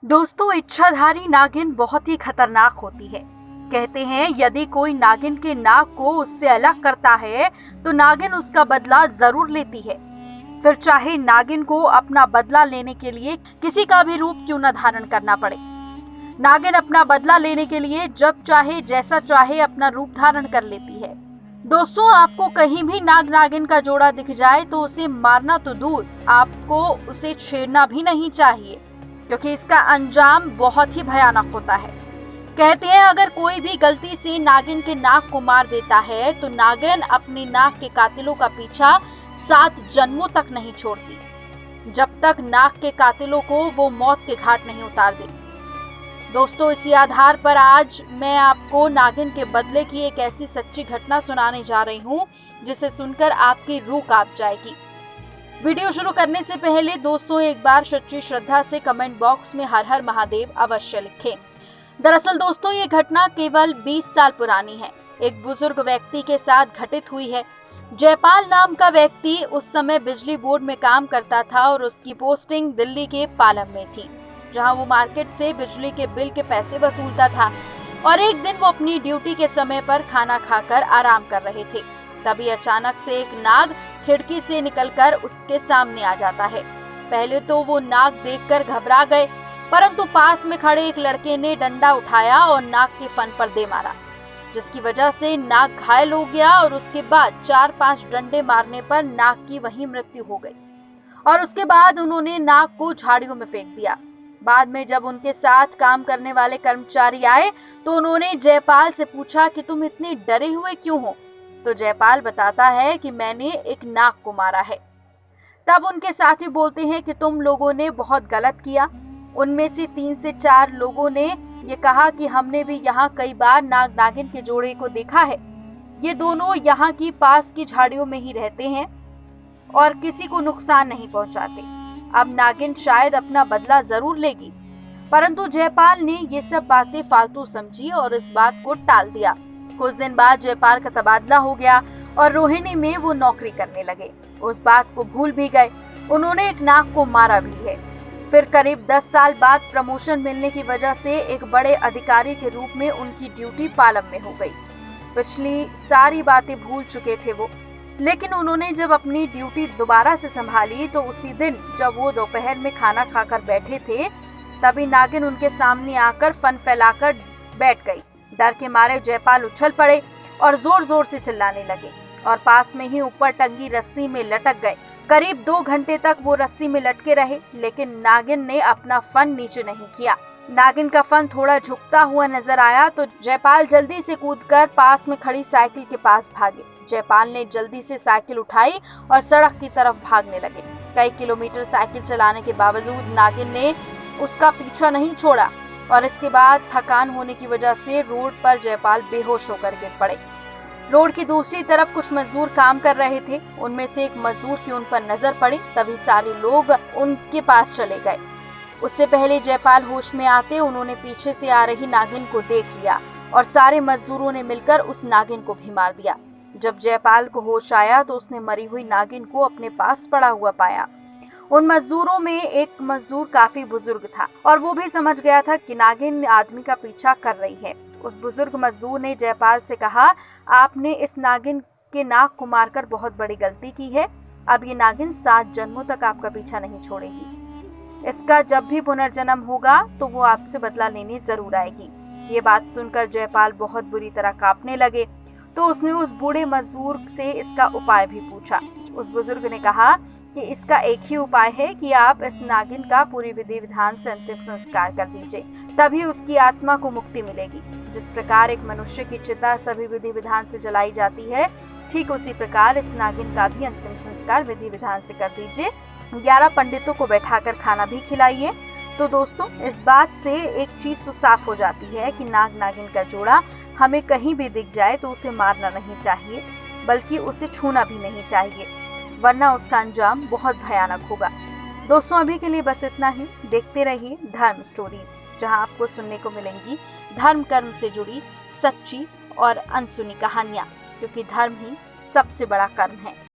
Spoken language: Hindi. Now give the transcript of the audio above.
दोस्तों, इच्छाधारी नागिन बहुत ही खतरनाक होती है। कहते हैं यदि कोई नागिन के नाग को उससे अलग करता है तो नागिन उसका बदला जरूर लेती है। फिर चाहे नागिन को अपना बदला लेने के लिए किसी का भी रूप क्यों न धारण करना पड़े। नागिन अपना बदला लेने के लिए जब चाहे जैसा चाहे अपना रूप धारण कर लेती है। दोस्तों, आपको कहीं भी नाग नागिन का जोड़ा दिख जाए तो उसे मारना तो दूर, आपको उसे छेड़ना भी नहीं चाहिए, क्योंकि इसका अंजाम बहुत ही भयानक होता है। कहते हैं अगर कोई भी गलती से नागिन के नाग को मार देता है तो नागिन अपने नाग के कातिलों का पीछा 7 जन्मों तक नहीं छोड़ती, जब तक नाग के कातिलों को वो मौत के घाट नहीं उतार दे। दोस्तों, इसी आधार पर आज मैं आपको नागिन के बदले की एक ऐसी सच्ची घटना सुनाने जा रही हूँ जिसे सुनकर आपकी रूह कांप जाएगी। वीडियो शुरू करने से पहले दोस्तों एक बार सच्ची श्रद्धा से कमेंट बॉक्स में हर हर महादेव अवश्य लिखें। दरअसल दोस्तों ये घटना केवल 20 साल पुरानी है। एक बुजुर्ग व्यक्ति के साथ घटित हुई है। जयपाल नाम का व्यक्ति उस समय बिजली बोर्ड में काम करता था और उसकी पोस्टिंग दिल्ली के पालम में थी, जहां वो मार्केट से बिजली के बिल के पैसे वसूलता था। और एक दिन वो अपनी ड्यूटी के समय पर खाना खाकर आराम कर रहे थे। तभी अचानक से एक नाग खिड़की से निकलकर उसके सामने आ जाता है। पहले तो वो नाग देखकर घबरा गए, परंतु पास में खड़े एक लड़के ने डंडा उठाया और नाग के फन पर दे मारा, जिसकी वजह से नाग घायल हो गया। और उसके बाद 4-5 डंडे मारने पर नाग की वहीं मृत्यु हो गई। और उसके बाद उन्होंने नाग को झाड़ियों में फेंक दिया। बाद में जब उनके साथ काम करने वाले कर्मचारी आए तो उन्होंने जयपाल से पूछा कि तुम इतने डरे हुए क्यों हो। तो जयपाल बताता है कि मैंने एक नाग को मारा है। तब उनके साथी बोलते हैं कि तुम लोगों ने बहुत गलत किया। उनमें से 3 से 4 लोगों ने ये कहा कि हमने भी यहाँ कई बार नाग नागिन के जोड़े को देखा है। ये दोनों यहाँ की पास की झाड़ियों में ही रहते हैं और किसी को नुकसान नहीं पहुँचाते। अब नागिन शायद अपना बदला जरूर लेगी। परंतु जयपाल ने ये सब बातें फालतू समझी और इस बात को टाल दिया। कुछ दिन बाद जयपाल का तबादला हो गया और रोहिणी में वो नौकरी करने लगे। उस बात को भूल भी गए। उन्होंने एक नाग को मारा भी है। फिर करीब 10 साल बाद प्रमोशन मिलने की वजह से एक बड़े अधिकारी के रूप में उनकी ड्यूटी पालम में हो गई। पिछली सारी बातें भूल चुके थे वो, लेकिन उन्होंने जब अपनी ड्यूटी दोबारा से संभाली तो उसी दिन जब वो दोपहर में खाना खाकर बैठे थे तभी नागिन उनके सामने आकर फन फैलाकर बैठ गई। डर के मारे जयपाल उछल पड़े और जोर जोर से चिल्लाने लगे और पास में ही ऊपर टंगी रस्सी में लटक गए। करीब 2 घंटे तक वो रस्सी में लटके रहे, लेकिन नागिन ने अपना फन नीचे नहीं किया। नागिन का फन थोड़ा झुकता हुआ नजर आया तो जयपाल जल्दी से कूदकर पास में खड़ी साइकिल के पास भागे। जयपाल ने जल्दी से साइकिल उठाई और सड़क की तरफ भागने लगे। कई किलोमीटर साइकिल चलाने के बावजूद नागिन ने उसका पीछा नहीं छोड़ा और इसके बाद थकान होने की वजह से रोड पर जयपाल बेहोश होकर गिर पड़े। रोड की दूसरी तरफ कुछ मजदूर काम कर रहे थे। उनमें से एक मजदूर की उन पर नजर पड़ी, तभी सारे लोग उनके पास चले गए। उससे पहले जयपाल होश में आते उन्होंने पीछे से आ रही नागिन को देख लिया और सारे मजदूरों ने मिलकर उस नागिन को भी मार दिया। जब जयपाल को होश आया तो उसने मरी हुई नागिन को अपने पास पड़ा हुआ पाया। उन मजदूरों में एक मजदूर काफी बुजुर्ग था और वो भी समझ गया था कि नागिन आदमी का पीछा कर रही है। उस बुजुर्ग मजदूर ने जयपाल से कहा, आपने इस नागिन के नाग को मारकर बहुत बड़ी गलती की है। अब ये नागिन 7 जन्मों तक आपका पीछा नहीं छोड़ेगी। इसका जब भी पुनर्जन्म होगा तो वो आपसे बदला लेने जरूर आएगी। ये बात सुनकर जयपाल बहुत बुरी तरह कांपने लगे तो उसने उस बूढ़े मजदूर से इसका उपाय भी पूछा। उस बुजुर्ग ने कहा कि इसका एक ही उपाय है कि आप इस नागिन का पूरी विधि विधान से अंतिम संस्कार कर दीजिए, तभी उसकी आत्मा को मुक्ति मिलेगी। जिस प्रकार एक मनुष्य की चिता सभी विधि विधान से जलाई जाती है, ठीक उसी प्रकार इस नागिन का भी अंतिम संस्कार विधि विधान से कर दीजिए। 11 पंडितों को बैठाकर खाना भी खिलाइए। तो दोस्तों, इस बात से एक चीज तो साफ हो जाती है कि नाग नागिन का जोड़ा हमें कहीं भी दिख जाए तो उसे मारना नहीं चाहिए, बल्कि उसे छूना भी नहीं चाहिए, वरना उसका अंजाम बहुत भयानक होगा। दोस्तों, अभी के लिए बस इतना ही। देखते रहिए धर्म स्टोरीज, जहां आपको सुनने को मिलेंगी धर्म कर्म से जुड़ी सच्ची और अनसुनी कहानियां, क्योंकि धर्म ही सबसे बड़ा कर्म है।